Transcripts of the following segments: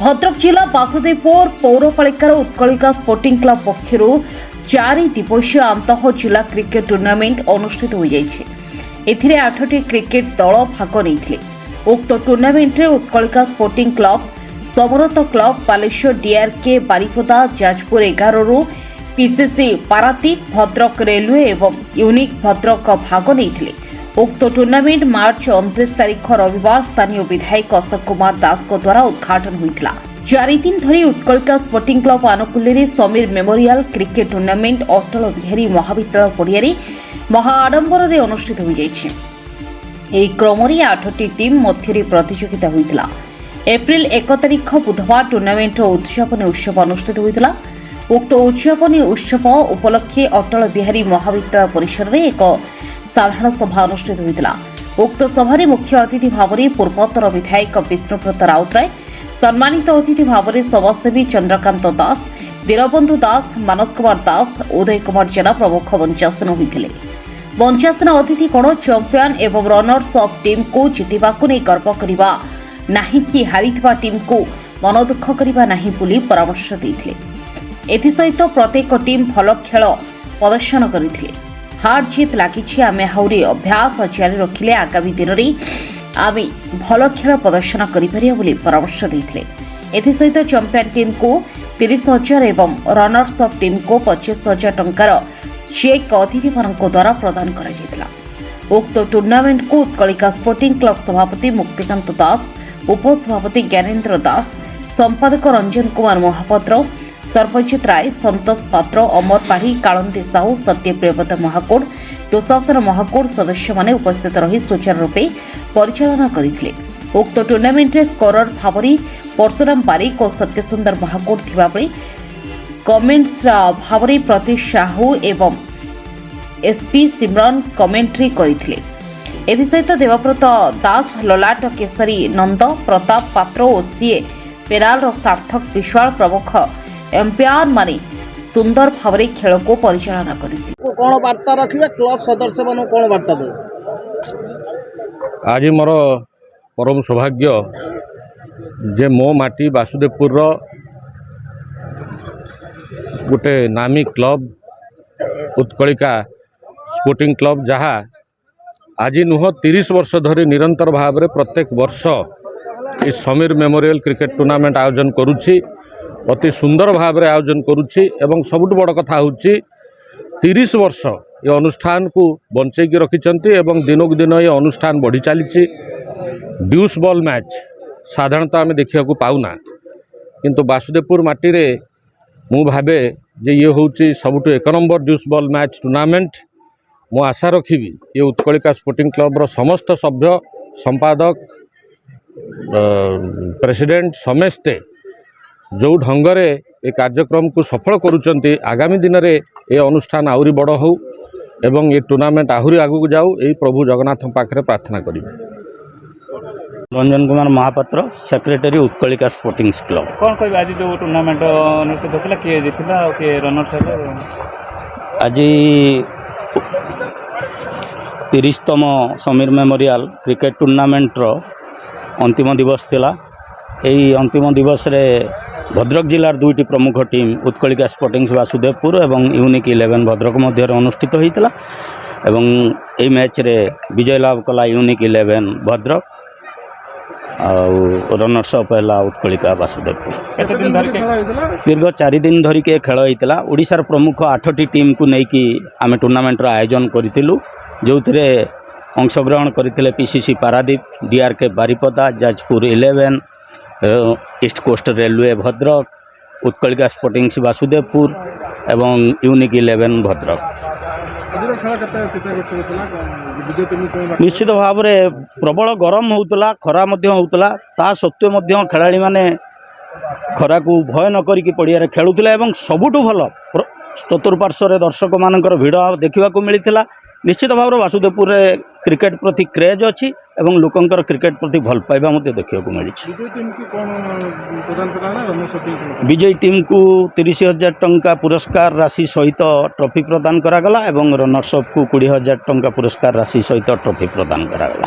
भद्रक जिला Basudevpur पौरपालिकार Utkalika sporting club पक्षर 4 दिवसीय आंतः जिला क्रिकेट टूर्नामेंट अनुष्ठित हो जाइछे। एथिरे 8टी क्रिकेट दल भाग नहीं। उक्त टूर्नामेंट रे उत्कलिका स्पोर्टिंग क्लब, समरत क्लब, बालेश्वर डीआरके बारिपदा, जाजपुर 11 रु पीसीसी पारादीप, भद्रक रेलवे एवं यूनिक भद्रक भाग नहीं। उक्त टूर्नामेंट मार्च 29 तारीख रविवार स्थानीय विधायक अशोक कुमार दास द्वारा उद्घाटन होता। 4 दिन धरी उत्कलिका स्पोर्टिंग क्लब आनुकूल्य Samir memorial cricket tournament Atal Bihari महाविद्यालय पड़िया महाआडंबर अनुष्ठित हो जाइछे। एही क्रम 8टी टीम मध्य प्रतियोगिता होता। एप्रिल 1 तारीख बुधवार टूर्नामेंट उद्यापन उत्सव अनुष्ठित होता। उक्त उद्यापन उत्सव उपलक्षे अटल बिहारी महाविद्यालय परिसर में एक साधारण सभा अनुष्ठित होता। उक्त सभारे मुख्य अतिथि भाव में पूर्वोत्तर विधायक विष्णुब्रत राउतराय, सम्मानित अतिथि भाव में समाजसेवी चंद्रकांत दास, दीनबंधु दास, मानस कुमार दास, उदय कुमार जेना प्रमुख मंचासन होते। मंचासन अतिथि कोण चैंपियन एवं रनर्स अफ टीम को जितवा को नहीं गर्व करवा नहीं कि हारिथिबा टीम को मन दुख करवा नहीं बोली परामर्श देते। एसत प्रत्येक टीम भल खेल प्रदर्शन करते। हार जीत लगी आम आहरी अभ्यास जारी रखिले आगामी दिन में आम भल खेल प्रदर्शन कर परामर्श देते। एसत चैंपियन टीम को 30,000 एवं रनर्स अफ टीम को 25,000 टंकार चेक अतिथि द्वारा प्रदान कर उक्त टूर्नामेंट को उत्कलिका स्पोर्टिंग क्लब सभापति मुक्तिकांत दास, उपसभापति ज्ञानेन्द्र दास, संपादक रंजन कुमार महापात्र, सर्वजित राय, संतोष पात्र, अमर पाढ़ी, कालंदी साहू, सत्यप्रियव्रत महाकोड़, दुशासन महाकोड़ सदस्य माने उपस्थित रही सुचारू रूपे परिचालना करथिले। उक्त टूर्नामेंट रे स्कोरर भाव में परशुराम बारिक और सत्यसुंदर महाकोड़ थिबा बेले कमेंट्स भाव में प्रति साहू एवं एसपी सिमरन कमेंट्री करथिले। एसत देवव्रत दास, ललाट केसरी नंद, प्रताप पात्र और सीए पेराल सार्थक विश्वाल प्रमुख एम्पायर माने सुंदर भाव में खेल को परिचालना करथिले। कौन वार्ता रखिए क्लब सदस्य मानू कौन वार्ता दे? आज मोर परम सौभाग्य जे मो माटी बासुदेवपुर गोटे नामी क्लब उत्कलिका स्पोर्टिंग क्लब जहाँ आज नुह 30 वर्ष धरी निरंतर भाव में प्रत्येक वर्ष इस समीर मेमोरियल क्रिकेट टूर्नामेंट आयोजन करुच्ची। अति सुंदर भाव में आयोजन करुच्ची एवं सबुठ बड़ कथा होची 30 वर्ष ये अनुष्ठान को बंचेकी रखिछंती एवं दिनक दिन ये अनुष्ठान बढ़ी चली। ड्यूस बॉल मैच साधारणतः आम देखा पाऊना, किंतु बासुदेवपुर माटी रे मु भावे जे ये होची सबुठ 1 नंबर ड्यूस बॉल मैच टूर्नामेंट। मु आशा रखी ये उत्कलिका स्पोर्टिंग क्लब समस्त सभ्य, संपादक, प्रेसिडेंट समस्ते जो ढंगरे ये कार्यक्रम को सफल करुचंती आगामी दिन में ये अनुष्ठान आहरी बड़ हो एवं ये टूर्नामेंट आहरी आगू जाऊ यही प्रभु जगन्नाथ पाखे प्रार्थना करी। Ranjan Kumar Mahapatra, secretary Utkalika sporting club. कौन कह आज जो टूर्नामेंट अनुष्ठित होता किए जीतला किए रनर्स हेले? आज 30तम समीर मेमोरियल क्रिकेट टूर्नामेंट रो अंतिम दिवस थिला। यही अंतिम दिवस रे भद्रक जिलार 2टी प्रमुख टीम उत्कलिका स्पोर्टिंग बासुदेवपुर एवं यूनिक 11 भद्रक मध्य अनुष्ठित होता एवं यही मैच रे विजय लाभ कला यूनिक 11 भद्रक और रनर्स अप है उत्कलिका बासुदेवपुर। दीर्घ 4 दिन धरिक खेल होता। ओडिशार प्रमुख 8टी टीम को लेकिन आम टूर्नामेंट आयोजन करूँ जो अंशग्रहण करते PCC Paradip, DRK Baripada, Jajpur 11, east coast railway Bhadrak, Utkalika sporting Basudevpur एवं यूनिक 11 भद्रक। निश्चित भाव में प्रबल गरम होता, खरा होता, ता सत्वे खेलाड़ी माने खरा को भय न करिकी पड़िया खेलुथिले एवं सबुठ भल चतुर्पार्श्व दर्शक मानकर भिड़ देखा मिलता। निश्चित भाव में बासुदेवपुर क्रिकेट प्रति क्रेज अच्छी एवं लोकंकर क्रिकेट प्रति भल पाइबा देखा मिली। विजयी टीम को 30,000 टंका पुरस्कार राशि सहित ट्रॉफी प्रदान करागला एवं रनर्स अप को 20,000 टंका पुरस्कार राशि सहित ट्रॉफी प्रदान करागला।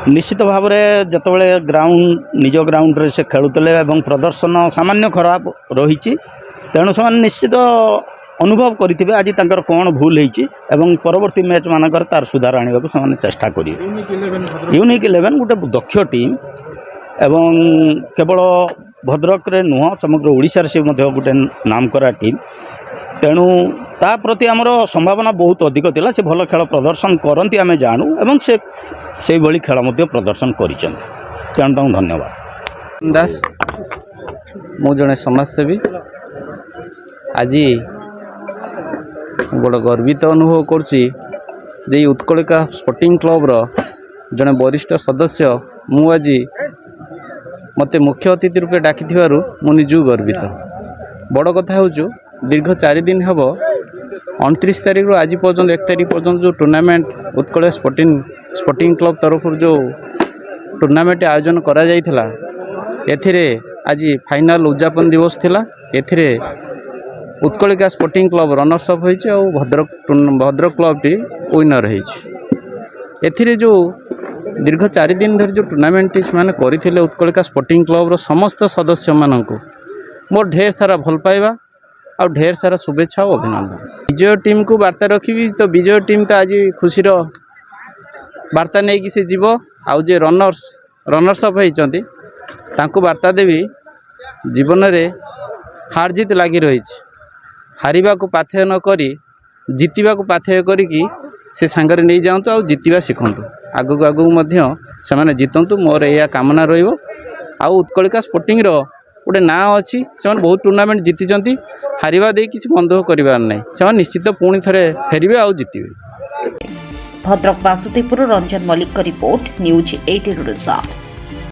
निश्चित भाव में जितेबाला ग्राउंड निज ग्राउंड रे से खेलुले और प्रदर्शन सामान्य खराब रही तेणु से निश्चित अनुभव करेंगे आज तंकर कौन भूल होती परवर्ती मैच मानकर तार सुधार आने को से चेष्टा करेंगे। यूनिक 11 गोटे दक्ष टीम एवं केवल भद्रक रे नुह समग्र ओडिशा से गोटे नामकरा टीम तेणु ता प्रति आमर संभावना बहुत अधिक थिला। से भल खेल प्रदर्शन करती आम जानू एवं से भली खेल प्रदर्शन करें तेणु धन्यवाद। दास मु जड़े समाजसेवी आज बड़ गर्वित अनुभव करुच्ची जे उत्कलिका स्पोर्टिंग क्लब जड़े वरिष्ठ सदस्य मु आज मते मुख्य अतिथि रूपे डाकी मु निजु गर्वित। बड़ कथा हूँ दीर्घ 4 दिन हम 29 तारीख रू आज पर्यटन 1 तारीख पर्यटन जो टूर्नामेंट उत्कल स्पोर्टिंग क्लब तरफ जो टूर्नामेंट आयोजन करा जाइथिला एथिरे आज फाइनल उद्यापन दिवस थिला। एथिरे Utkalika sporting club runners up होइछि और भद्रक क्लब टी विनर होइछि। एथिरे जो दीर्घ 4 दिन धरी जो टूर्नामेंट टी माने करिथिले उत्कलिका स्पोर्टिंग क्लब रो समस्त सदस्य माननकु मोर ढेर सारा भल पाइबा और ढेर सारा शुभेच्छा और अभिनंदन। विजय टीम को वार्ता रखी तो विजय टीम तो आज खुशीर वार्ता नहीं कि से जीव आउ जे रनर्स अप होती वार्ता देवी जीवन में हार जीत लगी रही हारिबा को पाथेय न करी जितवा को पाथेय करी से सांगरे नहीं जातु आ जितवा शिखतु आगू आगू से माने जितंतु मोर या कामना रहिबो। आ उत्कलिका स्पोर्टिंग रो गोटे ना अच्छी से बहुत टूर्नामेंट जीति हारिबा दे किसी मन दुख करिवार नहीं से निश्चित पुणी थे फेरिबे आ जितिबे। Bhadrak Basudevpur Ranjan Mallick report news 18 Odisha.